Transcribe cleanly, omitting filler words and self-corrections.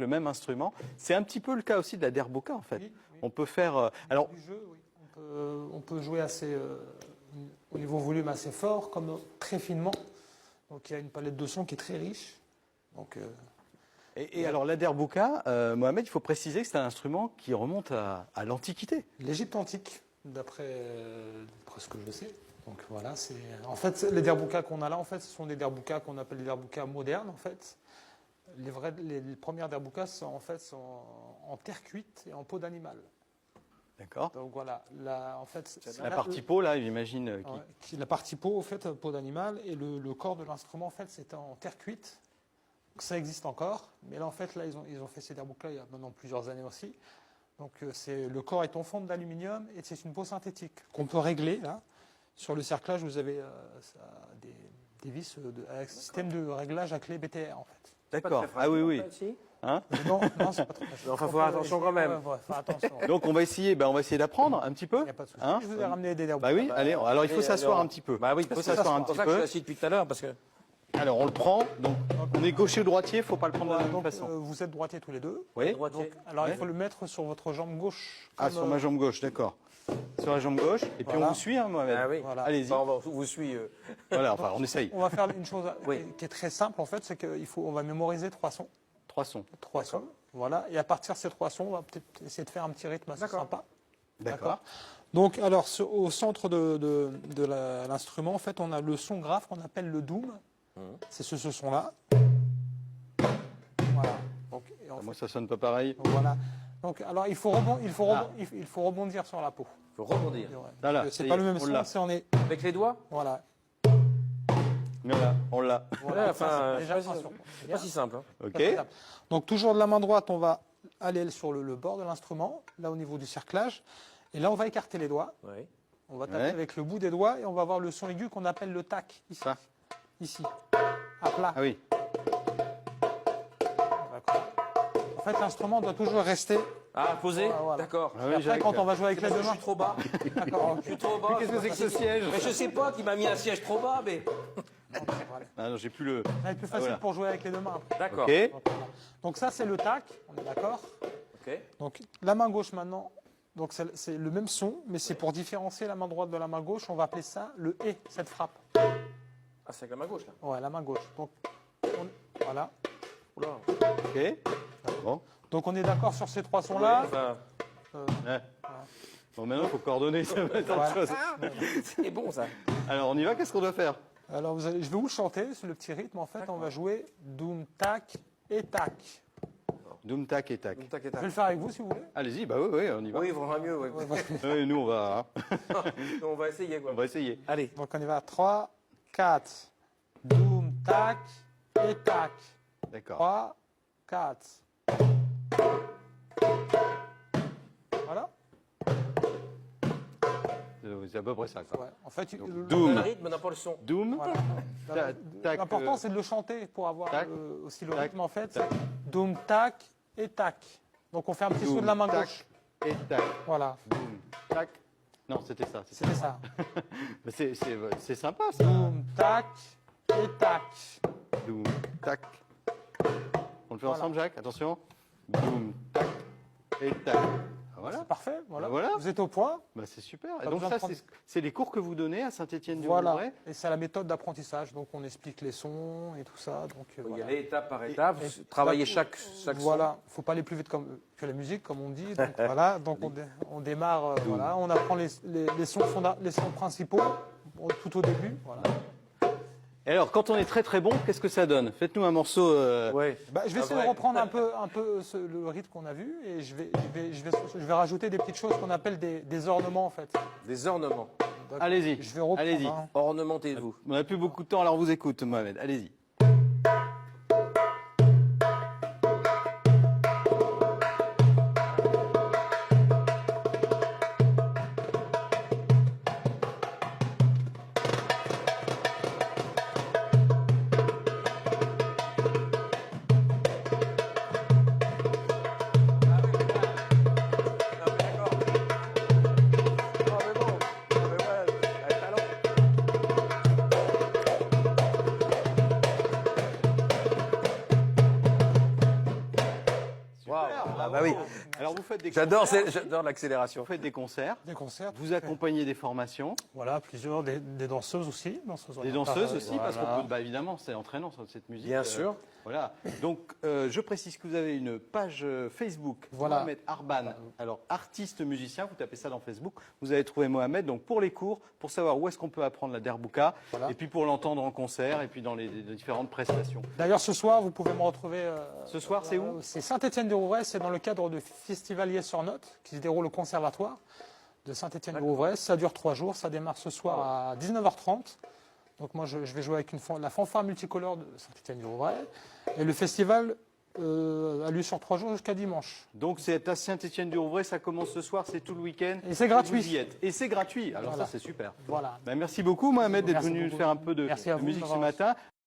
le même instrument. C'est un petit peu le cas aussi de la derbuka, en fait. Oui, oui. On peut faire... alors, Du jeu, oui. On peut jouer assez, au niveau volume assez fort, comme très finement. Donc il y a une palette de sons qui est très riche. Donc, et alors, la derbuka, Mohamed, il faut préciser que c'est un instrument qui remonte à l'Antiquité. l'Égypte antique, d'après ce que je sais. Donc voilà, c'est en fait les derboukas qu'on a là, en fait, ce sont des derboukas qu'on appelle des derboukas modernes, en fait. Les premières derboukas sont en terre cuite et en peau d'animal. D'accord. Donc voilà, en fait, La partie peau, là, j'imagine... la partie peau, en fait, peau d'animal, et le corps de l'instrument, en fait, c'est en terre cuite. Donc, ça existe encore, mais là, en fait, là, ils ont fait ces derboukas il y a maintenant plusieurs années aussi. Donc le corps est en fonte d'aluminium et c'est une peau synthétique qu'on peut régler là. Sur le cerclage, vous avez des vis avec système de réglage à clé BTR en fait. D'accord. Ah oui, oui. Hein? Non, c'est pas très facile. Enfin, faut faire attention quand même. Ouais, faire attention. Donc on va essayer d'apprendre un petit peu. Il n'y a pas de souci. Hein? Je vous ai ramené des derboukas. Bah oui, allez, alors il faut s'asseoir un petit peu. Bah oui, il faut s'asseoir un c'est pour petit ça que je suis peu. assis depuis tout à l'heure, parce que... Alors on le prend, donc on est gaucher ou droitier, il ne faut pas le prendre de la même Donc, façon. vous êtes droitier tous les deux. Oui. Donc, alors Ouais. il faut le mettre sur votre jambe gauche. Ah, comme, sur ma jambe gauche, d'accord. Sur la jambe gauche, et puis Voilà. on vous suit, hein, Mohamed. Ah oui. Voilà. Allez-y. Bah, on vous suit. Voilà, enfin, on essaye. On va faire une chose Oui. qui est très simple en fait, c'est qu'on va mémoriser 3 sons. 3 sons. 3 sons. Voilà. Et à partir de ces 3 sons, on va peut-être essayer de faire un petit rythme assez sympa. D'accord. Donc, alors, au centre de l'instrument, en fait, on a le son grave qu'on appelle le doom. C'est ce son-là. Voilà. Donc, et en Moi, fait, ça sonne pas pareil. voilà. Donc, alors, il faut rebondir sur la peau. Il faut rebondir. Voilà, C'est ça y pas est, le même on son, l'a. c'est on est. Avec les doigts? Voilà. Voilà, on l'a. Voilà, Ouais, enfin, déjà, c'est attention. pas si simple. Hein. Ok. Donc toujours de la main droite, on va aller sur le bord de l'instrument, là au niveau du cerclage. Et là, on va écarter les doigts. Oui. On va taper Ouais. avec le bout des doigts et on va avoir le son aigu qu'on appelle le tac. Ici. Ça. Ici. À plat. Ah oui. D'accord. En fait, l'instrument doit toujours rester. Ah, posé? Voilà. D'accord. Ah Et oui, après, Jacques. quand on va jouer avec C'est les parce deux que je mains. suis trop bas. D'accord. Je suis trop bas. Qu'est-ce que c'est que ce siège? Mais je sais pas qui m'a mis un siège trop bas, mais... Voilà. Ah non, j'ai plus le... Ça va être plus facile voilà. pour jouer avec les deux mains après. D'accord. Ok. Donc, voilà. Donc ça, c'est le tac. On est d'accord. Ok. Donc la main gauche maintenant. Donc c'est le même son, mais c'est pour différencier la main droite de la main gauche. On va appeler ça le et, cette frappe. Ah, c'est avec la main gauche, là. Ouais, la main gauche. Donc, voilà. Oula. Ok. Bon. Donc on est d'accord sur ces 3 sons-là. Enfin, Ouais. Bon, maintenant, il faut coordonner, ça va être autre Voilà. chose. c'est bon, ça. Alors, on y va, qu'est-ce qu'on doit faire? Alors je vais vous le chanter, c'est le petit rythme. En fait, on va jouer doum tac et tac. Doum, tac et tac. Tac et Je tac. vais le faire avec vous si vous voulez. Allez-y, bah oui, on y va. Oui, il vaudra mieux, oui. Oui, nous, on va, On va essayer, quoi. on va essayer. Allez. Donc on y va. 3, 4. Doum tac et tac. D'accord. 3, 4. Voilà. C'est à peu près ça, quoi. Ouais. En fait, doum. Le rythme n'a pas le son. Doom. Voilà. Tac, L'important, c'est de le chanter pour avoir tac, aussi le tac, rythme. En fait, tac. c'est doum tac et tac. Donc on fait un petit saut Doum, de la main tac. gauche. Et tac. Voilà. Doum, tac. Non, c'était ça. C'était ça. Mais c'est sympa, ça. Doum tac et tac. Doum, tac. On le fait Voilà. ensemble, Jacques? Attention. Doum, tac et tac. Ah, voilà. C'est parfait. Voilà. Voilà. Vous êtes au point. Bah, c'est super. Et Pas donc besoin de ça, prendre- c'est les cours que vous donnez à Saint-Étienne-du-Rouvray? Voilà. Et c'est la méthode d'apprentissage. Donc on explique les sons et tout ça. Donc Il y voilà. aller étape par étape, Et- travailler bah, chaque son. Voilà, faut pas aller plus vite que la musique, comme on dit. Donc, voilà, donc on démarre, voilà, on apprend les sons les sons principaux tout au début. Voilà. Et alors, quand on est très très bon, qu'est-ce que ça donne? Faites-nous un morceau. Ouais. Bah, je vais essayer de reprendre un peu le rythme qu'on a vu et je vais rajouter des petites choses qu'on appelle des ornements en fait. Des ornements. Donc, Allez-y. Je vais reprendre. Allez-y. hein. Ornementez-vous. On n'a plus beaucoup de temps, alors on vous écoute, Mohamed. Allez-y. Ah bah oui. Alors vous faites des J'adore concerts, j'adore l'accélération. vous faites des concerts, Des concerts. vous accompagnez des formations, Voilà, plusieurs, des danseuses aussi. Danseuses des danseuses aussi, parce qu'on voilà. peut, bah évidemment, c'est entraînant cette musique. Bien sûr. Voilà. Donc, je précise que vous avez une page Facebook, Voilà. Mohamed Arban. Alors, artiste musicien, vous tapez ça dans Facebook. Vous allez trouver Mohamed. Donc, pour les cours, pour savoir où est-ce qu'on peut apprendre la derbuka, Voilà. et puis pour l'entendre en concert, et puis dans les différentes prestations. D'ailleurs, ce soir, vous pouvez me retrouver. Ce soir, c'est où C'est Saint-Étienne-du-Rouvray. C'est dans le cadre du Festivalier sur Note qui se déroule au Conservatoire de Saint-Étienne-du-Rouvray. Ça dure 3 jours. Ça démarre ce soir à 19h30. Donc moi, je vais jouer avec la fanfare multicolore de Saint-Étienne-du-Rouvray. Et le festival a lieu sur 3 jours jusqu'à dimanche. Donc, c'est à Saint-Étienne-du-Rouvray. Ça commence ce soir, c'est tout le week-end. Et c'est gratuit. Vous y êtes. Et c'est gratuit. Alors Voilà. ça, c'est super. Voilà. Ben, merci beaucoup, Mohamed, d'être Merci venu beaucoup. faire un peu de Merci à vous musique ce d'avoir- matin.